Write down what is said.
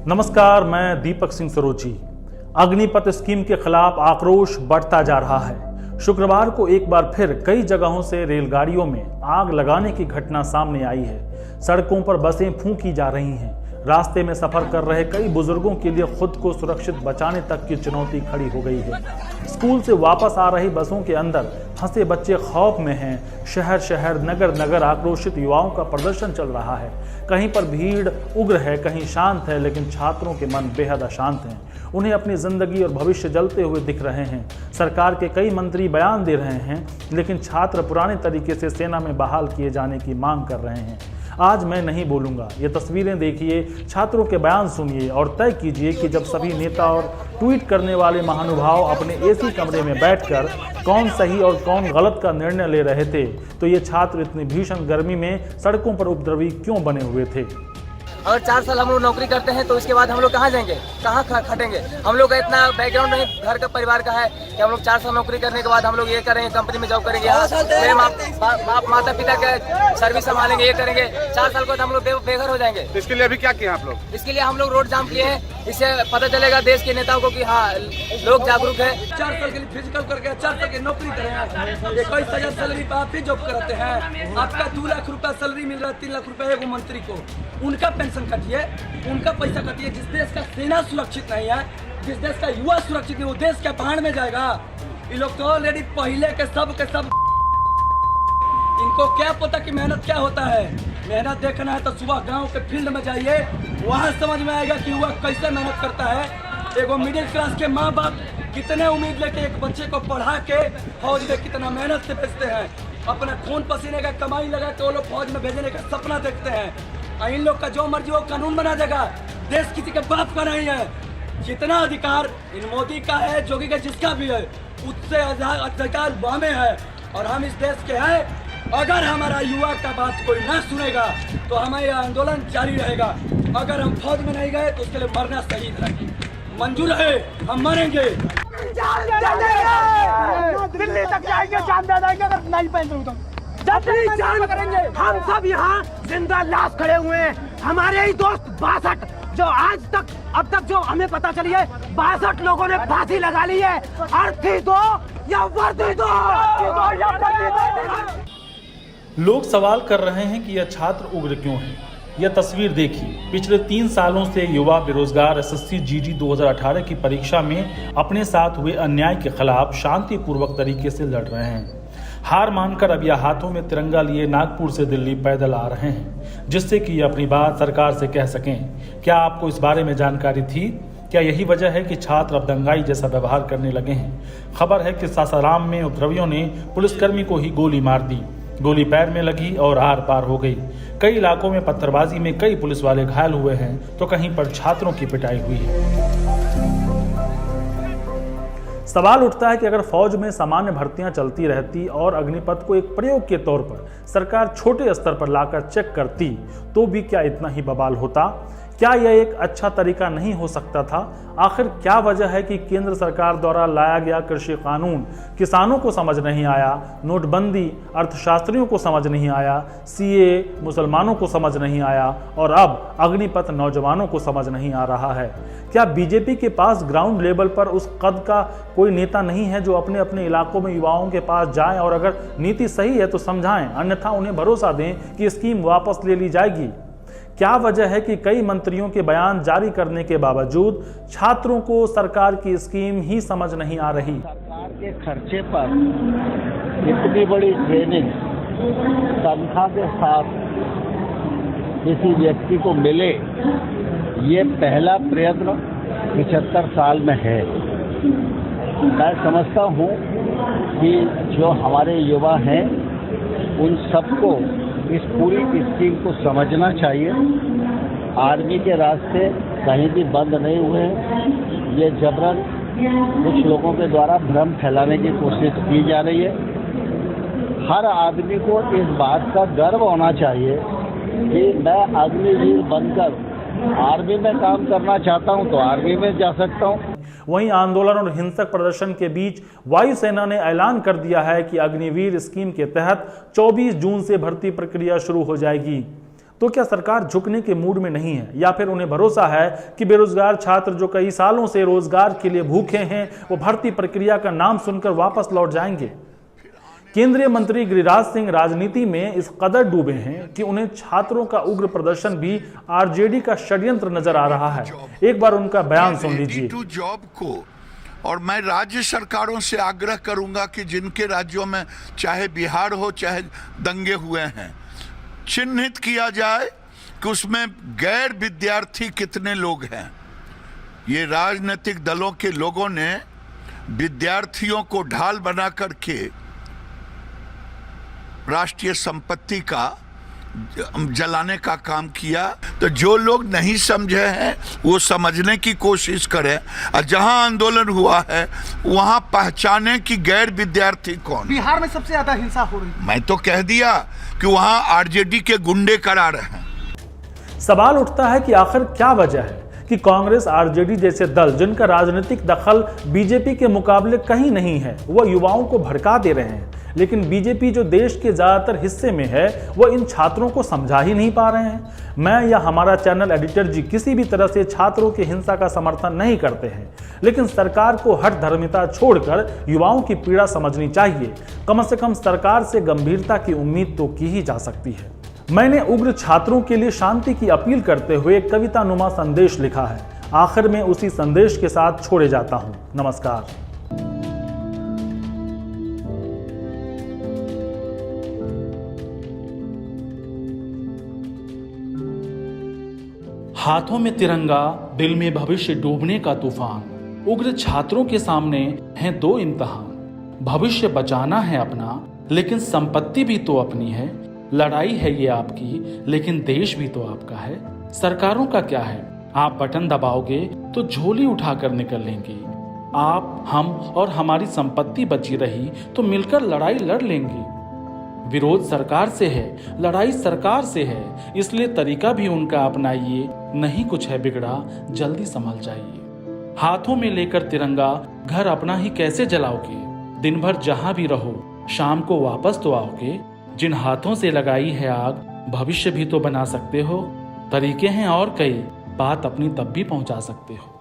नमस्कार, मैं दीपक सिंह सरोची। अग्निपथ स्कीम के खिलाफ आक्रोश बढ़ता जा रहा है। शुक्रवार को एक बार फिर कई जगहों से रेलगाड़ियों में आग लगाने की घटना सामने आई है। सड़कों पर बसें फूंकी जा रही हैं। रास्ते में सफर कर रहे कई बुजुर्गों के लिए खुद को सुरक्षित बचाने तक की चुनौती खड़ी हो गई है। स्कूल से वापस आ रही बसों के अंदर फंसे बच्चे खौफ में हैं। शहर शहर नगर नगर आक्रोशित युवाओं का प्रदर्शन चल रहा है। कहीं पर भीड़ उग्र है, कहीं शांत है, लेकिन छात्रों के मन बेहद अशांत हैं। उन्हें अपनी जिंदगी और भविष्य जलते हुए दिख रहे हैं। सरकार के कई मंत्री बयान दे रहे हैं, लेकिन छात्र पुराने तरीके से सेना में बहाल किए जाने की मांग कर रहे हैं। आज मैं नहीं बोलूंगा, ये तस्वीरें देखिए, छात्रों के बयान सुनिए और तय कीजिए कि जब सभी नेता और ट्वीट करने वाले महानुभाव अपने एसी कमरे में बैठकर कौन सही और कौन गलत का निर्णय ले रहे थे, तो ये छात्र इतनी भीषण गर्मी में सड़कों पर उपद्रवी क्यों बने हुए थे। अगर 4 साल हम लोग नौकरी करते हैं तो उसके बाद हम लोग कहाँ जाएंगे, कहाँ खटेंगे। हम लोग का इतना बैकग्राउंड नहीं घर का परिवार का है कि हम लोग 4 साल नौकरी करने के बाद हम लोग ये करेंगे, कंपनी में जॉब करेंगे, मेरे बाप माता पिता के सर्विस संभालेंगे, ये करेंगे। 4 साल के बाद हम लोग बेघर हो जाएंगे। तो इसके लिए अभी क्या किया आप लोग? इसके लिए हम लोग रोड जाम किए हैं। इससे पता चलेगा देश के नेताओं को कि हाँ, लोग जागरूक है। 4 साल के लिए फिजिकल करके 4 साल की नौकरी करें, 21,000 सैलरी पर आप ही जॉब कराते हैं। आपका 2 लाख रुपया सैलरी मिल रहा है, 3 लाख रुपया एगो मंत्री को, उनका पेंशन कटिए, उनका पैसा कटिए। जिस देश का सेना सुरक्षित नहीं है, जिस देश का युवा सुरक्षित नहीं, वो देश क्या भाड़ में जाएगा। ये लोग तो ऑलरेडी पहले के सब इनको क्या पता कि मेहनत क्या होता है। मेहनत देखना है तो सुबह गांव के फील्ड में जाइए, वहाँ समझ में आएगा कि युवा कैसे मेहनत करता है। एगो मिडिल क्लास के माँ बाप कितने उम्मीद लेके एक बच्चे को पढ़ा के फौज में कितना मेहनत से भेजते हैं। अपना खून पसीने का कमाई लगा के वो लोग फौज में भेजने का सपना देखते हैं। इन लोग का जो मर्जी वो कानून बना देगा। देश किसी के बाप का नहीं है। जितना अधिकार इन मोदी का है, जोगी का जिसका भी है, उससे अधिकार हमें है और हम इस देश के हैं। अगर हमारा युवा का बात कोई ना सुनेगा तो हमारा आंदोलन जारी रहेगा। अगर हम फौज में नहीं गए तो उसके लिए मरना शहीद रहेगी। मंजूर है, हम मरेंगे। दिल्ली तक जाएंगे, जान दे देंगे अगर नहीं पहनते तो। जान करेंगे। हम सब यहाँ जिंदा लाश खड़े हुए हैं। हमारे ही दोस्त 62 जो आज तक अब तक जो हमें पता चली है 62 लोगों ने फांसी लगा ली है। अर्थी दो या वर्दी दो। लोग सवाल कर रहे हैं कि यह छात्र उग्र क्यों है। यह तस्वीर देखिए, पिछले 3 सालों से युवा बेरोजगार एसएससी जीडी 2018 की परीक्षा में अपने साथ हुए अन्याय के खिलाफ शांतिपूर्वक तरीके से लड़ रहे हैं। हार मानकर अब यह हाथों में तिरंगा लिए नागपुर से दिल्ली पैदल आ रहे हैं, जिससे कि अपनी बात सरकार से कह सकें। क्या आपको इस बारे में जानकारी थी? क्या यही वजह है कि छात्र अब दंगाई जैसा व्यवहार करने लगे हैं? खबर है कि सासाराम में उपद्रवियों ने पुलिसकर्मी को ही गोली मार दी। गोली पैर में लगी और आर पार हो गई। कई इलाकों में पत्थरबाजी में कई पुलिस वाले घायल हुए हैं, तो कहीं पर छात्रों की पिटाई हुई है। सवाल उठता है कि अगर फौज में सामान्य भर्तियां चलती रहती और अग्निपथ को एक प्रयोग के तौर पर सरकार छोटे स्तर पर लाकर चेक करती, तो भी क्या इतना ही बवाल होता? क्या यह एक अच्छा तरीका नहीं हो सकता था? आखिर क्या वजह है कि केंद्र सरकार द्वारा लाया गया कृषि कानून किसानों को समझ नहीं आया, नोटबंदी अर्थशास्त्रियों को समझ नहीं आया, सीए मुसलमानों को समझ नहीं आया और अब अग्निपथ नौजवानों को समझ नहीं आ रहा है? क्या बीजेपी के पास ग्राउंड लेवल पर उस कद का कोई नेता नहीं है जो अपने अपने इलाकों में युवाओं के पास जाएं और अगर नीति सही है तो समझाएं, अन्यथा उन्हें भरोसा दें कि स्कीम वापस ले ली जाएगी? क्या वजह है कि कई मंत्रियों के बयान जारी करने के बावजूद छात्रों को सरकार की स्कीम ही समझ नहीं आ रही? सरकार के खर्चे पर इतनी बड़ी ट्रेनिंग तनख्वाह के साथ किसी व्यक्ति को मिले, ये पहला प्रयत्न 75 साल में है। मैं समझता हूँ कि जो हमारे युवा हैं उन सबको इस पूरी स्कीम को समझना चाहिए। आर्मी के रास्ते कहीं भी बंद नहीं हुए हैं। ये जबरन कुछ लोगों के द्वारा भ्रम फैलाने की कोशिश की जा रही है। हर आदमी को इस बात का गर्व होना चाहिए कि मैं अग्निवीर बनकर आर्मी में काम करना चाहता हूं तो आर्मी में जा सकता हूं। वहीं आंदोलन और हिंसक प्रदर्शन के बीच वायुसेना ने ऐलान कर दिया है कि अग्निवीर स्कीम के तहत 24 जून से भर्ती प्रक्रिया शुरू हो जाएगी। तो क्या सरकार झुकने के मूड में नहीं है, या फिर उन्हें भरोसा है कि बेरोजगार छात्र जो कई सालों से रोजगार के लिए भूखे हैं वो भर्ती प्रक्रिया का नाम सुनकर वापस लौट जाएंगे? केंद्रीय मंत्री गिरिराज सिंह राजनीति में इस कदर डूबे हैं कि उन्हें छात्रों का उग्र प्रदर्शन भी आरजेडी का षड्यंत्र नजर आ रहा है। एक बार उनका बयान सुन लीजिए। टू जॉब को, और मैं राज्य सरकारों से आग्रह करूंगा कि जिनके राज्यों में चाहे बिहार हो चाहे दंगे हुए हैं, चिन्हित किया जाए कि उसमें गैर विद्यार्थी कितने लोग हैं। ये राजनीतिक दलों के लोगों ने विद्यार्थियों को ढाल बना करके राष्ट्रीय संपत्ति का जलाने का काम किया। तो जो लोग नहीं समझे हैं वो समझने की कोशिश करें, और जहां आंदोलन हुआ है वहां पहचाने कि गैर विद्यार्थी कौन। बिहार में सबसे ज्यादा हिंसा हो रही है। मैं तो कह दिया कि वहां आरजेडी के गुंडे करा रहे हैं। सवाल उठता है कि आखिर क्या वजह है कि कांग्रेस आरजेडी जैसे दल, जिनका राजनीतिक दखल बीजेपी के मुकाबले कहीं नहीं है, वह युवाओं को भड़का दे रहे हैं, लेकिन बीजेपी जो देश के ज्यादातर हिस्से में है वो इन छात्रों को समझा ही नहीं पा रहे हैं। मैं या हमारा चैनल एडिटर जी किसी भी तरह से छात्रों की हिंसा का समर्थन नहीं करते हैं, लेकिन सरकार को हठ धर्मिता छोड़कर युवाओं की पीड़ा समझनी चाहिए। कम से कम सरकार से गंभीरता की उम्मीद तो की ही जा सकती है। मैंने उग्र छात्रों के लिए शांति की अपील करते हुए एक कवितानुमा संदेश लिखा है। आखिर में उसी संदेश के साथ छोड़े जाता हूं। नमस्कार। हाथों में तिरंगा, दिल में भविष्य डूबने का तूफान। उग्र छात्रों के सामने हैं दो इम्तिहान। भविष्य बचाना है अपना, लेकिन संपत्ति भी तो अपनी है। लड़ाई है ये आपकी, लेकिन देश भी तो आपका है। सरकारों का क्या है, आप बटन दबाओगे तो झोली उठाकर निकल लेंगे। आप, हम और हमारी संपत्ति बची रही तो मिलकर लड़ाई लड़ लेंगे। विरोध सरकार से है, लड़ाई सरकार से है, इसलिए तरीका भी उनका अपनाइए। नहीं कुछ है बिगड़ा, जल्दी संभल जाइए। हाथों में लेकर तिरंगा घर अपना ही कैसे जलाओगे? दिन भर जहां भी रहो, शाम को वापस तो आओगे। जिन हाथों से लगाई है आग, भविष्य भी तो बना सकते हो। तरीके हैं और कई, बात अपनी तब भी पहुंचा सकते हो।